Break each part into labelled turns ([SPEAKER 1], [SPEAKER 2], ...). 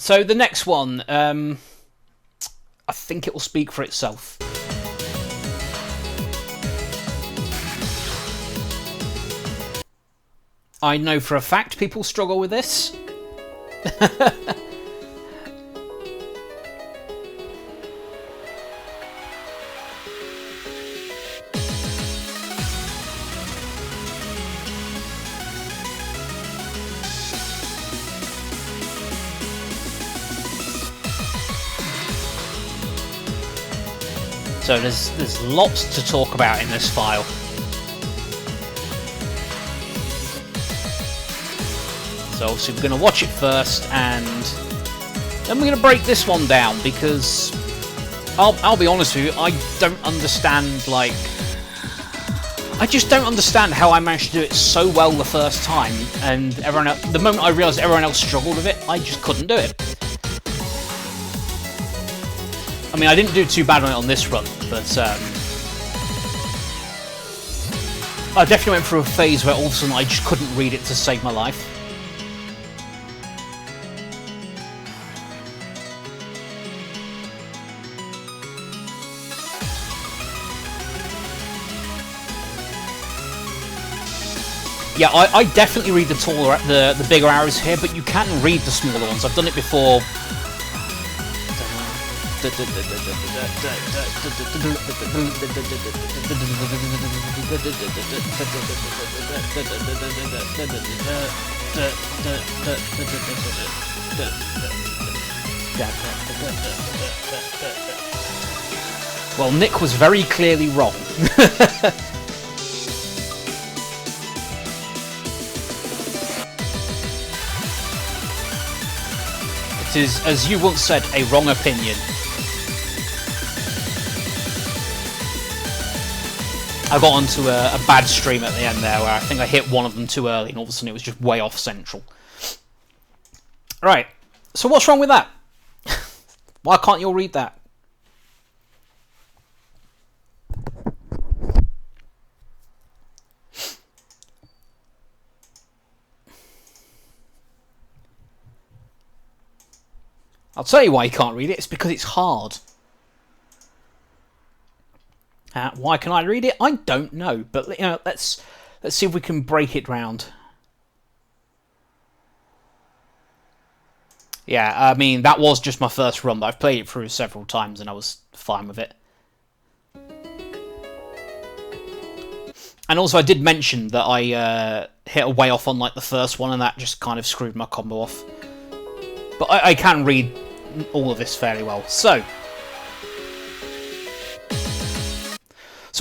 [SPEAKER 1] So the next one, I think it will speak for itself. I know for a fact people struggle with this. So there's lots to talk about in this file. So obviously we're going to watch it first, and then we're going to break this one down, because I'll be honest with you, I don't understand, like, I just don't understand how I managed to do it so well the first time, and everyone else, the moment I realised everyone else struggled with it, I just couldn't do it. I mean, I didn't do too bad on it on this run, but I definitely went through a phase where all of a sudden I just couldn't read it to save my life. Yeah, I definitely read the bigger arrows here, but you can read the smaller ones. I've done it before. Well, Nick was very clearly wrong. It is, as you once said, a wrong opinion. I got onto a bad stream at the end there, where I think I hit one of them too early, and all of a sudden it was just way off central. Right, so what's wrong with that? Why can't you all read that? I'll tell you why you can't read it. It's because it's hard. Why can I read it? I don't know, but you know, let's see if we can break it round. Yeah, I mean, that was just my first run, but I've played it through several times and I was fine with it. And also, I did mention that I hit a way off on like the first one, and that just kind of screwed my combo off. But I can read all of this fairly well. So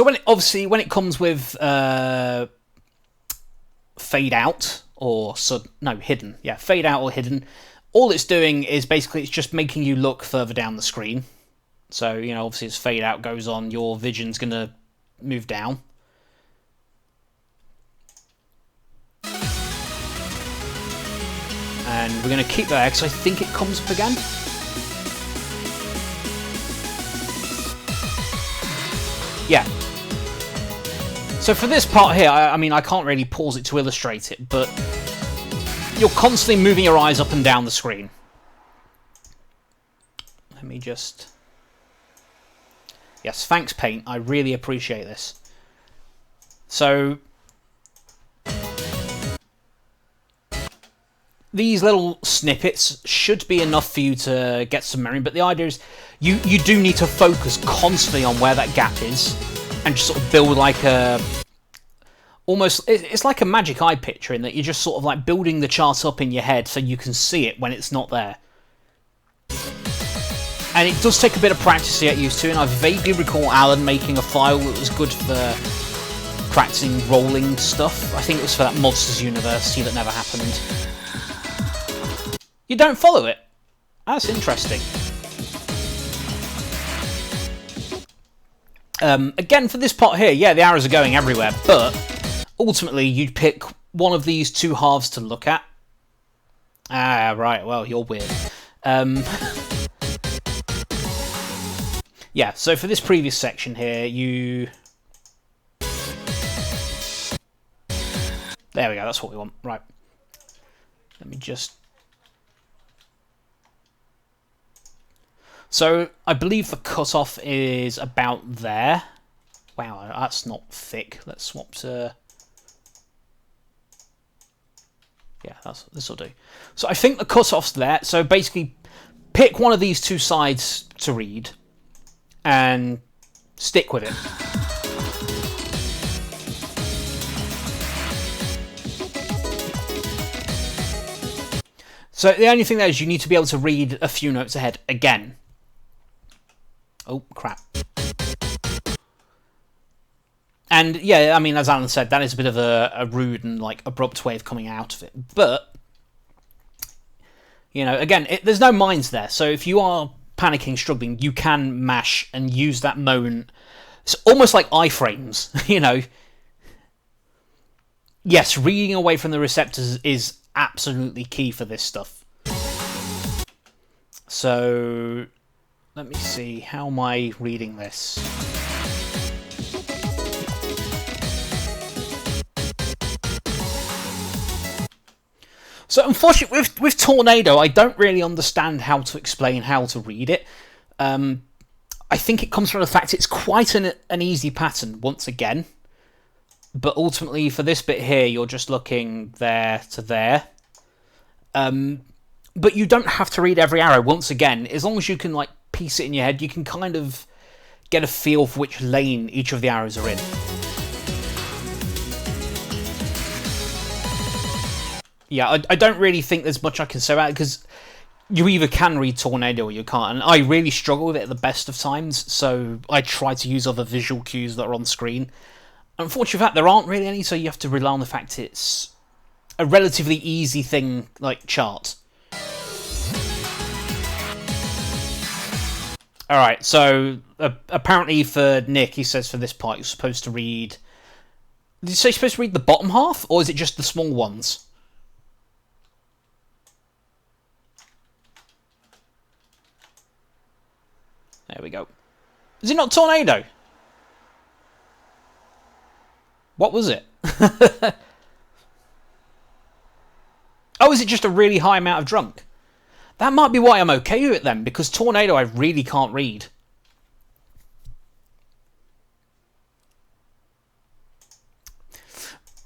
[SPEAKER 1] when it comes with fade out or hidden, yeah, fade out or hidden, all it's doing is basically it's just making you look further down the screen. So you know, obviously as fade out goes on, your vision's gonna move down. And we're going to keep that because I think it comes up again. Yeah. So for this part here, I mean, I can't really pause it to illustrate it, but you're constantly moving your eyes up and down the screen. Let me just... Yes, thanks, Paint. I really appreciate this. So... These little snippets should be enough for you to get some memory, but the idea is you do need to focus constantly on where that gap is and just sort of build like a... Almost, it's like a magic eye picture in that you're just sort of like building the chart up in your head so you can see it when it's not there. And it does take a bit of practice to get used to, and I vaguely recall Alan making a file that was good for practicing rolling stuff. I think it was for that Monsters University that never happened. You don't follow it? That's interesting. Again, for this pot here, yeah, the arrows are going everywhere, but ultimately you'd pick one of these two halves to look at. Ah, right, well, you're weird. Yeah, so for this previous section here, there we go, that's what we want. Right. Let me just... So I believe the cutoff is about there. Wow, that's not thick. Let's swap to... Yeah, this will do. So I think the cutoff's there. So basically, pick one of these two sides to read and stick with it. So the only thing there is you need to be able to read a few notes ahead again. Oh, crap. And yeah, I mean, as Alan said, that is a bit of a rude and like abrupt way of coming out of it. But, you know, again, there's no mines there. So if you are panicking, struggling, you can mash and use that moment. It's almost like iframes, you know. Yes, reading away from the receptors is absolutely key for this stuff. So, let me see, how am I reading this? So unfortunately, with Tornado, I don't really understand how to explain how to read it. I think it comes from the fact it's quite an easy pattern, once again. But ultimately, for this bit here, you're just looking there to there. But you don't have to read every arrow, once again. As long as you can like piece it in your head, you can kind of get a feel for which lane each of the arrows are in. Yeah, I don't really think there's much I can say about it, because you either can read Tornado or you can't, and I really struggle with it at the best of times, so I try to use other visual cues that are on screen. Unfortunately, there aren't really any, so you have to rely on the fact it's a relatively easy thing, like chart. Alright, so apparently for Nick, he says for this part you're supposed to read... Did you say you're supposed to read the bottom half, or is it just the small ones? There we go. Is it not Tornado? What was it? Oh, is it just a really high amount of drunk? That might be why I'm okay with it then, because Tornado I really can't read.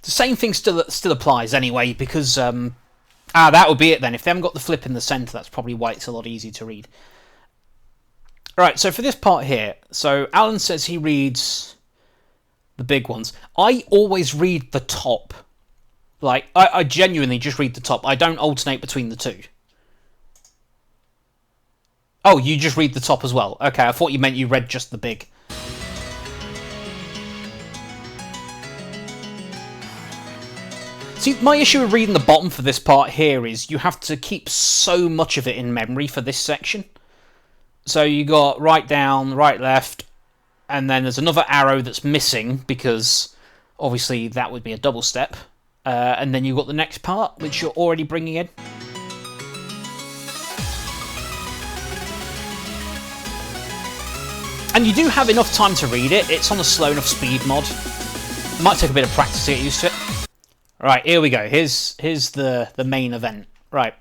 [SPEAKER 1] The same thing still applies anyway, because... that would be it then. If they haven't got the flip in the centre, that's probably why it's a lot easier to read. Right, so for this part here, so Alan says he reads the big ones. I always read the top. Like, I genuinely just read the top. I don't alternate between the two. Oh, you just read the top as well. Okay, I thought you meant you read just the big. See, my issue with reading the bottom for this part here is you have to keep so much of it in memory for this section. So you got right down, right left, and then there's another arrow that's missing because obviously that would be a double step. And then you've got the next part, which you're already bringing in. And you do have enough time to read it. It's on a slow enough speed mod. It might take a bit of practice to get used to it. Right, here we go. Here's the main event. Right.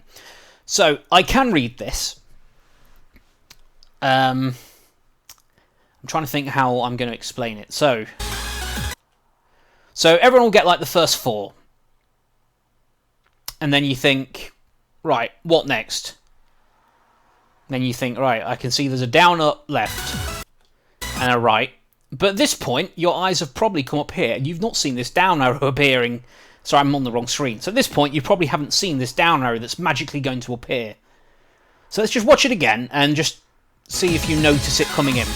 [SPEAKER 1] So I can read this. I'm trying to think how I'm going to explain it. So everyone will get like the first four. And then you think, right, what next? Then you think, right, I can see there's a down, up, left, and a right. But at this point, your eyes have probably come up here, and you've not seen this down arrow appearing. Sorry, I'm on the wrong screen. So at this point, you probably haven't seen this down arrow that's magically going to appear. So let's just watch it again, and just see if you notice it coming in.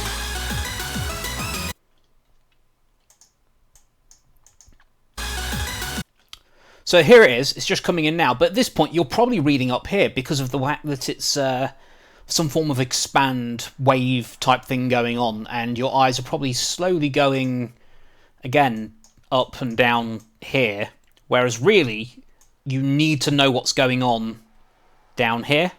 [SPEAKER 1] So here it is, it's just coming in now, but at this point you're probably reading up here because of the fact that it's some form of expand wave type thing going on, and your eyes are probably slowly going, again, up and down here, whereas really, you need to know what's going on down here.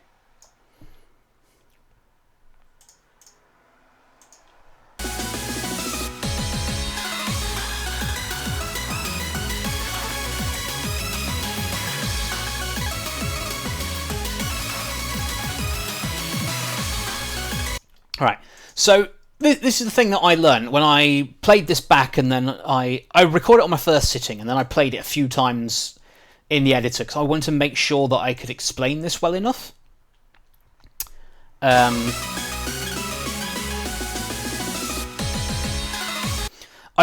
[SPEAKER 1] Alright, so this is the thing that I learned when I played this back, and then I recorded it on my first sitting, and then I played it a few times in the editor, because I wanted to make sure that I could explain this well enough. I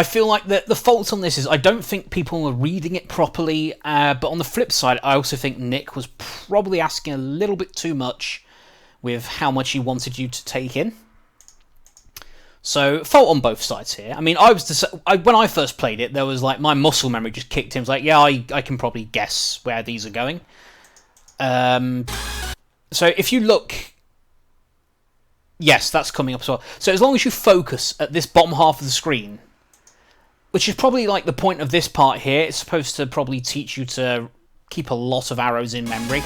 [SPEAKER 1] feel like the fault on this is I don't think people are reading it properly, but on the flip side, I also think Nick was probably asking a little bit too much with how much he wanted you to take in. So, fault on both sides here. I mean, when I first played it, there was like my muscle memory just kicked in. It was like, yeah, I can probably guess where these are going. So if you look, yes, that's coming up as well. So as long as you focus at this bottom half of the screen, which is probably like the point of this part here, it's supposed to probably teach you to keep a lot of arrows in memory.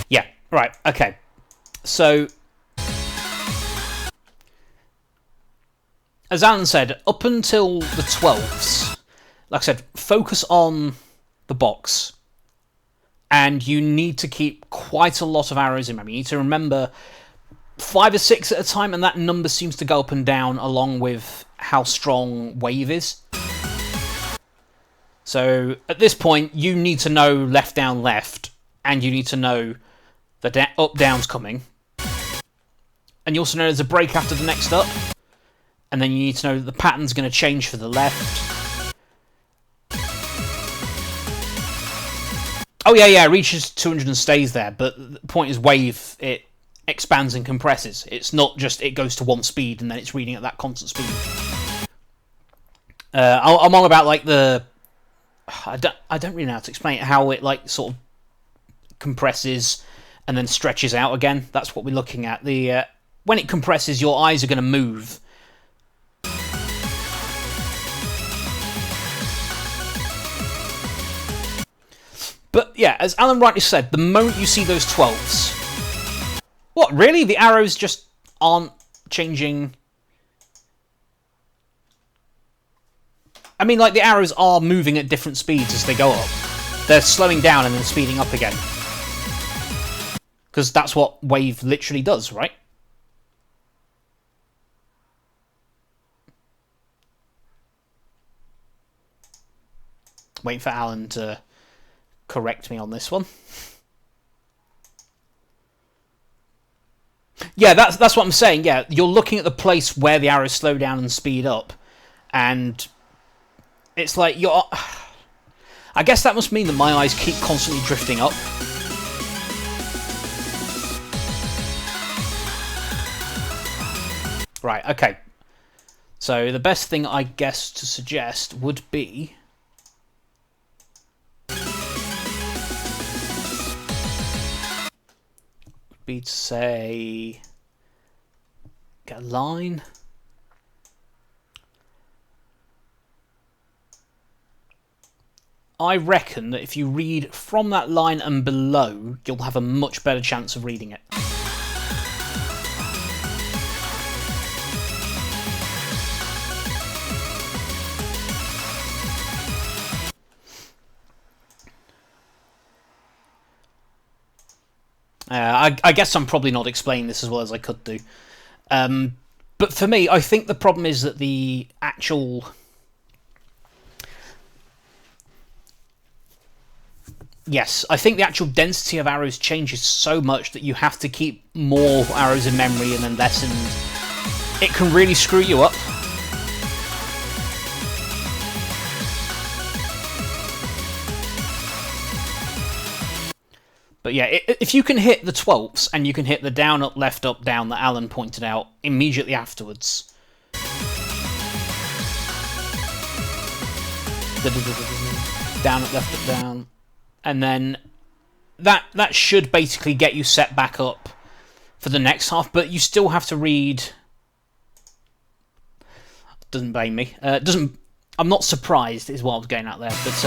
[SPEAKER 1] Yeah, right, okay. So, as Alan said, up until the 12s, like I said, focus on the box. And you need to keep quite a lot of arrows in memory. You need to remember 5 or 6 at a time, and that number seems to go up and down along with how strong wave is. So, at this point, you need to know left, down, left, and you need to know the up, down's coming. And you also know there's a break after the next up. And then you need to know that the pattern's going to change for the left. Oh yeah, it reaches 200 and stays there, but the point is wave, it expands and compresses. It's not just it goes to one speed and then it's reading at that constant speed. I'm on about like the... I don't really know how to explain it, how it like sort of compresses and then stretches out again. That's what we're looking at. When it compresses, your eyes are going to move. But yeah, as Alan rightly said, the moment you see those 12s... What, really? The arrows just aren't changing? I mean, like, the arrows are moving at different speeds as they go up. They're slowing down and then speeding up again. Because that's what wave literally does, right? Waiting for Alan to correct me on this one. Yeah, that's what I'm saying. Yeah, you're looking at the place where the arrows slow down and speed up, and it's like you're... I guess that must mean that my eyes keep constantly drifting up. Right, okay. So the best thing, I guess, to suggest would be... to say... get a line. I reckon that if you read from that line and below, you'll have a much better chance of reading it. I guess I'm probably not explaining this as well as I could do. But for me, I think the problem is that the actual... Yes, I think the actual density of arrows changes so much that you have to keep more arrows in memory and then less, and it can really screw you up. But yeah, if you can hit the 12ths and you can hit the down, up, left, up, down that Alan pointed out immediately afterwards. Down, up, left, up, down. And then that should basically get you set back up for the next half, but you still have to read... Doesn't blame me. I'm not surprised is what I was getting at there, but...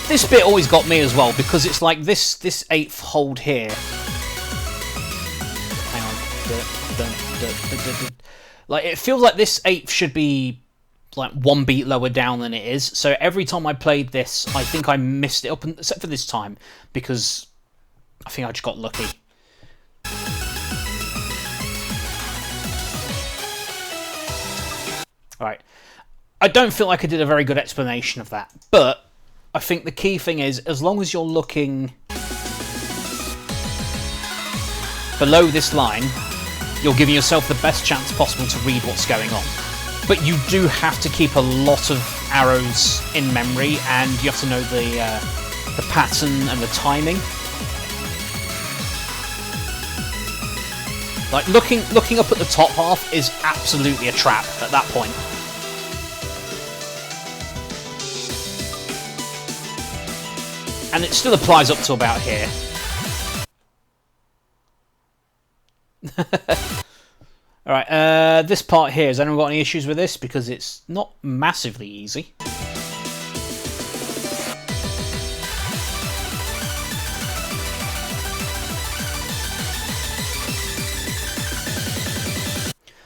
[SPEAKER 1] This bit always got me as well, because it's like this eighth hold here. Hang on. Like, it feels like this eighth should be like one beat lower down than it is. So every time I played this, I think I missed it up, except for this time, because I think I just got lucky. Alright. I don't feel like I did a very good explanation of that, but I think the key thing is, as long as you're looking below this line, you're giving yourself the best chance possible to read what's going on. But you do have to keep a lot of arrows in memory, and you have to know the pattern and the timing. Like, looking up at the top half is absolutely a trap at that point. And it still applies up to about here. Alright, this part here, has anyone got any issues with this? Because it's not massively easy.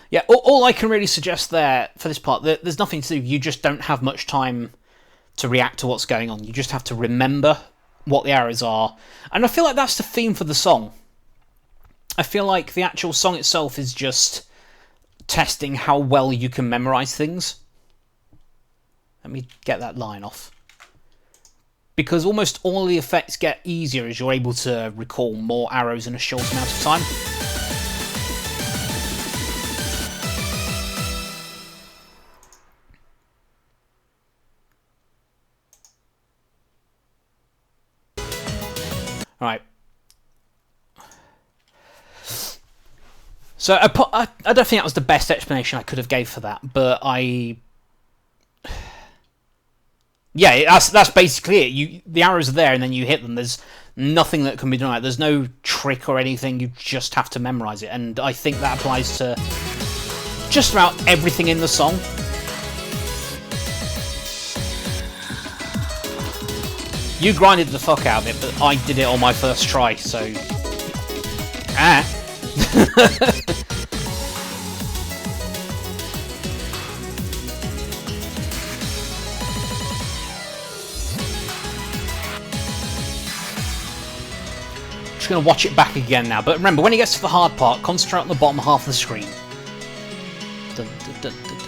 [SPEAKER 1] Yeah, all I can really suggest there for this part, there's nothing to do. You just don't have much time to react to what's going on. You just have to remember what the arrows are. And I feel like that's the theme for the song. I feel like the actual song itself is just testing how well you can memorize things. Let me get that line off. Because almost all the effects get easier as you're able to recall more arrows in a short amount of time. Right. So I don't think that was the best explanation I could have gave for that, but yeah, that's basically it. The arrows are there, and then you hit them. There's nothing that can be done. Like, there's no trick or anything. You just have to memorize it, and I think that applies to just about everything in the song. You grinded the fuck out of it, but I did it on my first try, so... Just going to watch it back again now, but remember, when it gets to the hard part, concentrate on the bottom half of the screen. Dun, dun, dun, dun, dun.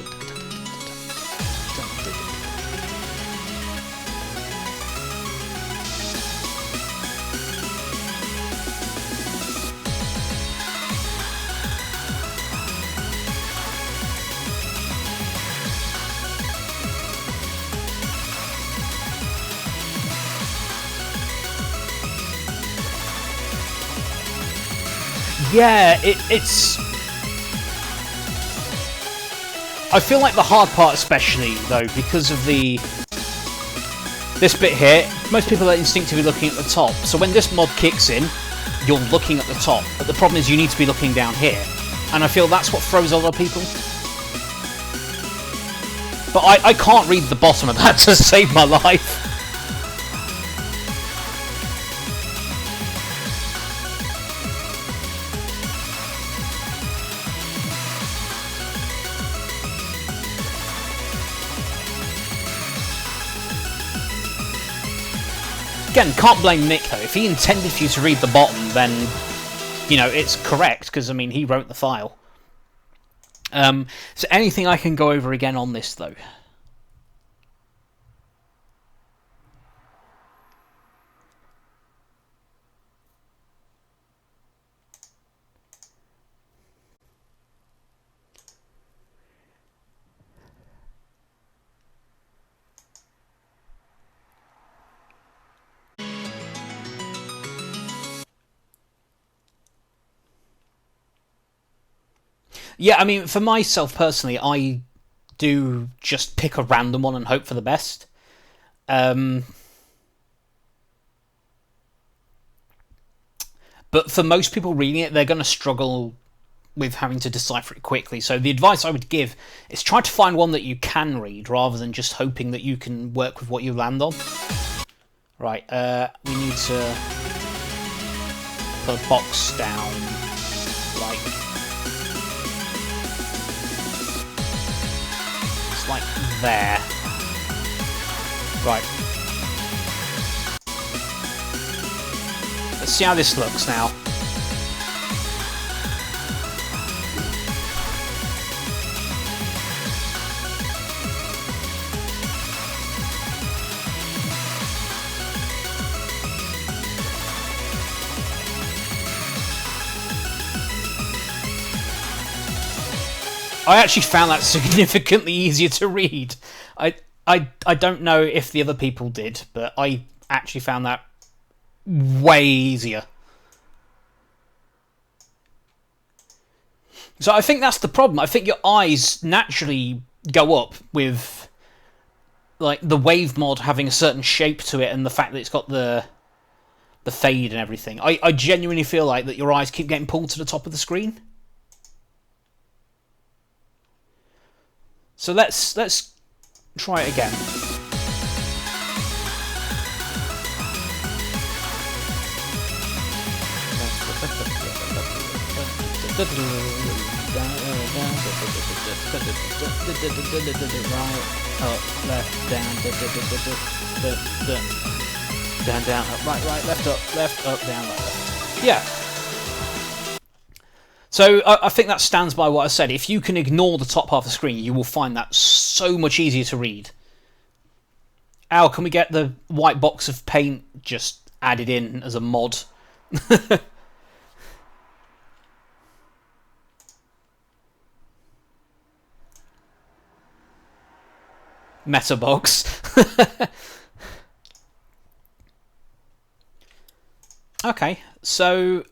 [SPEAKER 1] Yeah, it's... I feel like the hard part especially, though, because of this bit here, most people are instinctively looking at the top. So when this mod kicks in, you're looking at the top. But the problem is you need to be looking down here. And I feel that's what throws a lot of people. But I can't read the bottom of that to save my life. Again, can't blame Nick though. If he intended for you to read the bottom, then, you know, it's correct, because, I mean, he wrote the file. So anything I can go over again on this, though? Yeah, I mean, for myself personally, I do just pick a random one and hope for the best. But for most people reading it, they're going to struggle with having to decipher it quickly. So the advice I would give is try to find one that you can read, rather than just hoping that you can work with what you land on. Right, we need to put a box down, like... It's like there. Right. Let's see how this looks now. I actually found that significantly easier to read. I don't know if the other people did, but I actually found that way easier. So I think that's the problem. I think your eyes naturally go up with like the wave mod having a certain shape to it and the fact that it's got the fade and everything. I genuinely feel like that your eyes keep getting pulled to the top of the screen. So let's try it again. Right, up, left, down, down, up, right, left, up, down, right. Yeah. So I think that stands by what I said. If you can ignore the top half of the screen, you will find that so much easier to read. Al, can we get the white box of paint just added in as a mod? Meta box. Okay, so